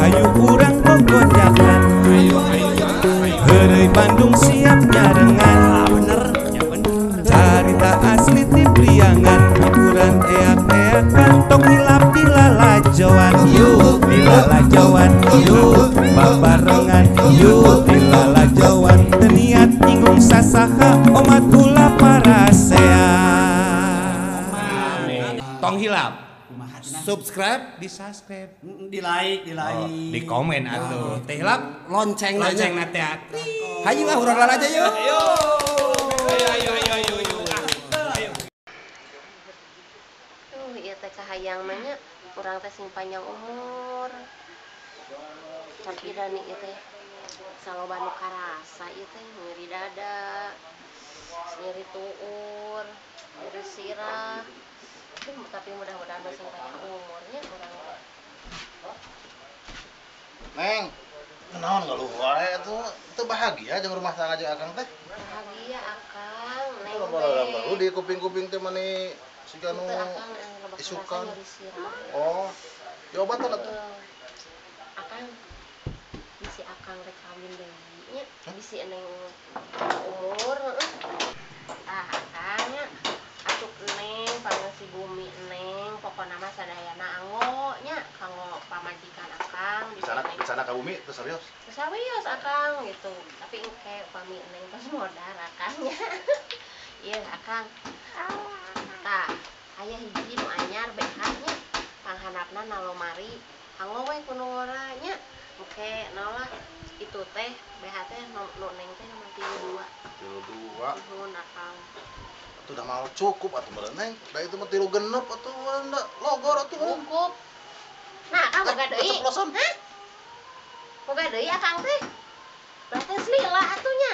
hayu urang gogojakan. Heureuy Bandung siap nyarengan. Bener, ya bener. Carita asli ti Priangan, hiburan eak-eakan, tong hilap di lalajoan. Yuk di lalajoan, yuk babarengan, yuk di lalajoan. Teu niat nyinggung sasaha, omat ulah parasea. Tong hilap. Subscribe, Di subscribe, di like, di komen atuh. Teh hilap, Lonceng nanti. Hayu ah urang aja yuk. Ayo. Ieu teh kahayang mah nya urang teh sing panjang umur. Tapi dani ieu teh saloba nu karasa ieu teh nyeri dada, nyeri tuur, nyeri sirah. Tapi mudah-mudahan masih panjang umurnya urang. Neng, naon ngeluh wae itu bahagia jeung rumah tangga jeung Akang teh. Bahagia Akang, neng Lalu di kuping-kuping teh mani siga nu itu Akang yang loba karasa isukan. nyeri sirah. Oh, ya obatan atuh. Akang bisi Akang rek kawin deui nya, bisi eneng umur heueuh. Akang nya atuh eneng pangeusi bumi eneng, pokona mah sadayana anggo nya kanggo pamajikan Akang Bicana ka bumi teu serius. Serius Akang gitu. Tapi engke upami eneng tos modar Akang nya. Ieu Akang. Tah, aya hiji nu anyar BH nya. Panghandapna na lomari. Anggo we kudu ngora nya. Engke naolah itu teh BH teh nu neng teh nomor 32. 32. Nuhun Akang. Atuh udah mau cukup atuh meureun Neng. Da itu mah 3 genep atuh da logor atuh. Cukup. Nah, Akang boga deui. Keceplosan. Hah? Boga deui Akang teh. Berarti lila atunya.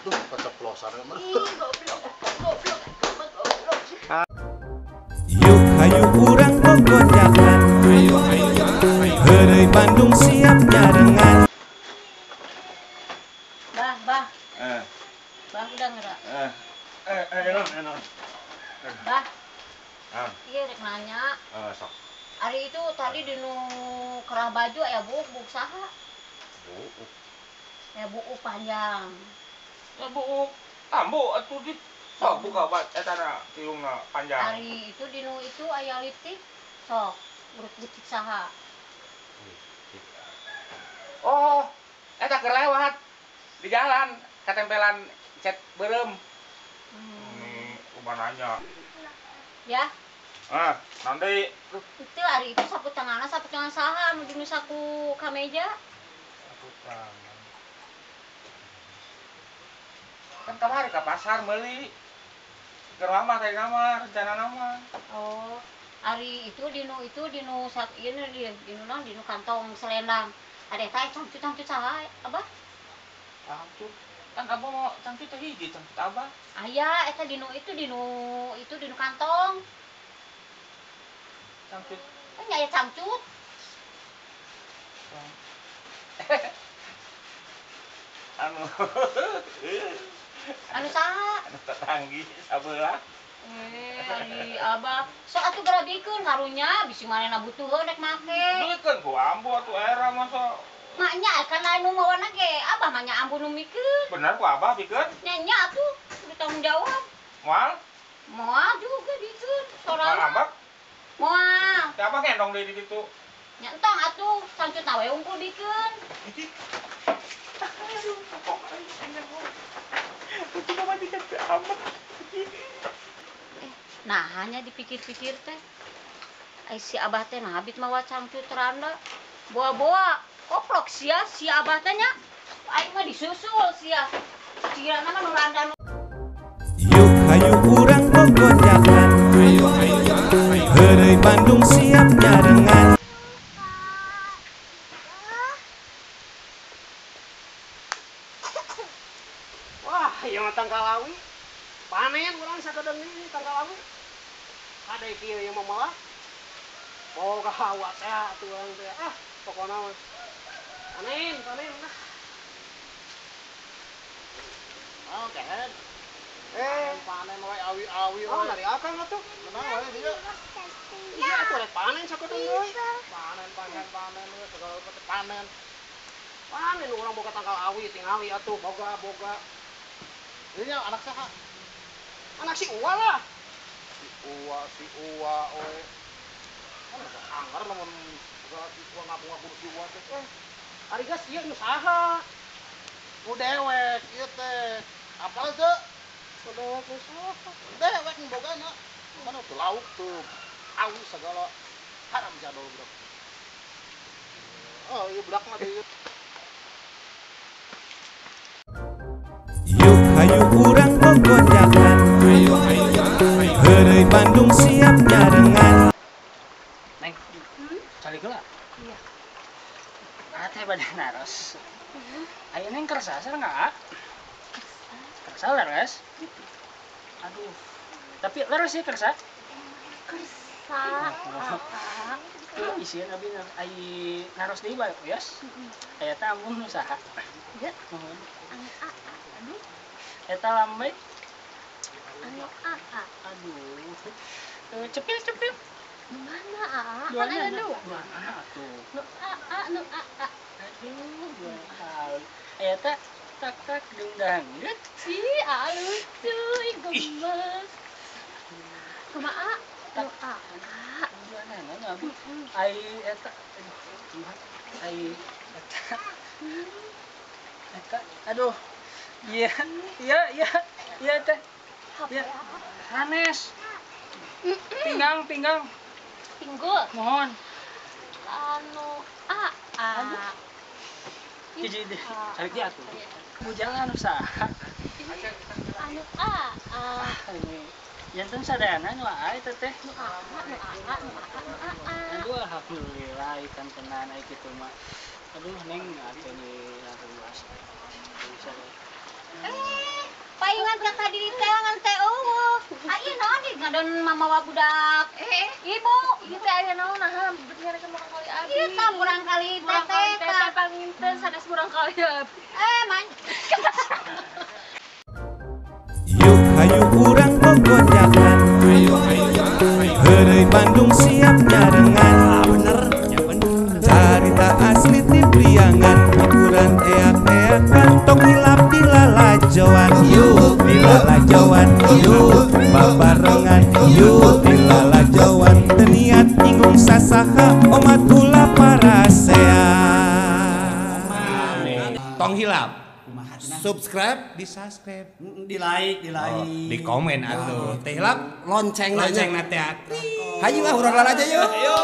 Duh, keceplosan mah. Ih, goblok. Yuk hayu urang gogojakan. Heureuy Bandung siap nyarengan. Bah, bah, bah udah ngerak. Enak. Bah, Ah. iya rek nanya. Sok. Hari itu tadi di nu kerah baju ya buk saha? Ya buuk panjang. Ya bu, tambo atuh di sok buka bat eta na tiungna panjang. Hari itu di nu itu aya litik. Sok, urut litik saha? Oh, eta keur lewat di jalan katempelan cet beureum. Ini ubah nanya. Ya, Nanti itu hari itu sapu tangan saha nu di nu saku kameja. aku tangan. Kan kamari ka pasar meuli. Keur mama tadi nama rencana nama. Oh, hari itu di nu sak ieu di nu kantong selendang. Ada teh cangcut saha, Abah? Cangcut. Kan kamu mau cangcut teh hiji cangcut abah. Aya eta di nu kantong. Cangcut. Kan aya cangcut. Anu Anu saha? anu tetanggi sabelah. Ari Abah, sok atuh garabikeun karunya bisi manehna butuheun rek make. Beukeun ku ambo atuh era masa. Maknya kan lain nu mawana ge Abah mah nya ambu nu mikeun. Bener ku abah bikeun. Nya atuh kudu tanggung jawab. Moal? Moal juga bikeun Moal sorana. abah? Moal. Teh abah ngendong deui di ditu. Nya entong atuh cangcut we unggul bikeun. Aduh, kok itu mah dikasih abah. Nah, hanya dipikir-pikir teh. Ai si Abah teh nah habis mawa cangcut randa. Boa-boa koplok sia si Abah teh nya. Aing mah disusul sia. Cirana mah nu randa nu. Yuk hayu urang gogojakan. Heureuy Bandung siap nyarengan. Wah, ieu mah tangkalawi. Panen urang sakedeung ini tangkalawi. Ada kieu yang memelah. Boga hawa teh atuh urang teh. Pokona mah panen nah. Oh, kehead. Panen wae awi-awi wae. Dari Akang atuh. Menang wae dia. Iya atuh rek panen sakedeung deui. Panen we segala panen. Panen orang boga tangkal awi tingali atuh boga. Ini anak saha? Anak si Uwa lah. Si Uwa oe. Kan anggar lamun segala si Uwa ngaku-ngaku si Uwa teh. Ari geus ieu nu saha? Nu dewek ieu teh. Apal teu? Dewek nu saha? Dewek nu bogana. Mana tuh lauk tuh. Awi segala haram jadol budak. Oh, ieu budak mah deui. Yuk hayu urang bogojakan. Heureuy Bandung siap nyarengan. Neng, cari gula. Iya. Ate badan naros. Ayo neng kerasa enggak? Kerasa leres. Aduh. Tapi leres sih kerasa. Kersa. Isian abi ai naros deui bae, yos. Aya teh ampun nu saha? Ya, Nuhun. anu a. Aduh, Eta lambe. anu a. Aduh. Cepil. Di mana a? Dua Kan ada anak. dua. Dua anak atuh. Nu a. Aduh, dua hal. Aya teh tak dangdut. Ih, lucu, gemes. Kumaha? Nu a. Dua anak abi. Ai eta eta aduh. Iya teh. Apa Ya. ya? Hanes. Pinggang. Pinggul. Mohon. Anu a. Jadi deh. Cari dia tuh. Bujangan usaha. Anu a. Ini jantan sadayana nu aya teh teh. Nu a. Aduh alhamdulillah ikan tenan aya kitu mah. Aduh neng atuh ni luas. Paingan ka ka diri teh ngan teh eueuh. Ai naon di ngadon mamawa budak. Ibu, Ieu teh aya naon nah? Bener ke murang kali abi. ieu tah kurang kali teteh Teteh panginten sanes murang kali abi. man. Yuk hayu urang bogojakan. Heureuy Bandung siap nyarengan. Carita asli ti Priangan. Hiburan eak-eakan. Tong hilap di lalajoan. Yuk di lalajoan. Yuk babarengan. Yuk di lalajoan. Teu niat nyinggung sasaha. Omat ulah parasea. Tong hilap. Subscribe, di subscribe, Di like. di komen atuh. Teh hilap Lonceng lonceng na teh. Hayu urang aja yuk. Ayo.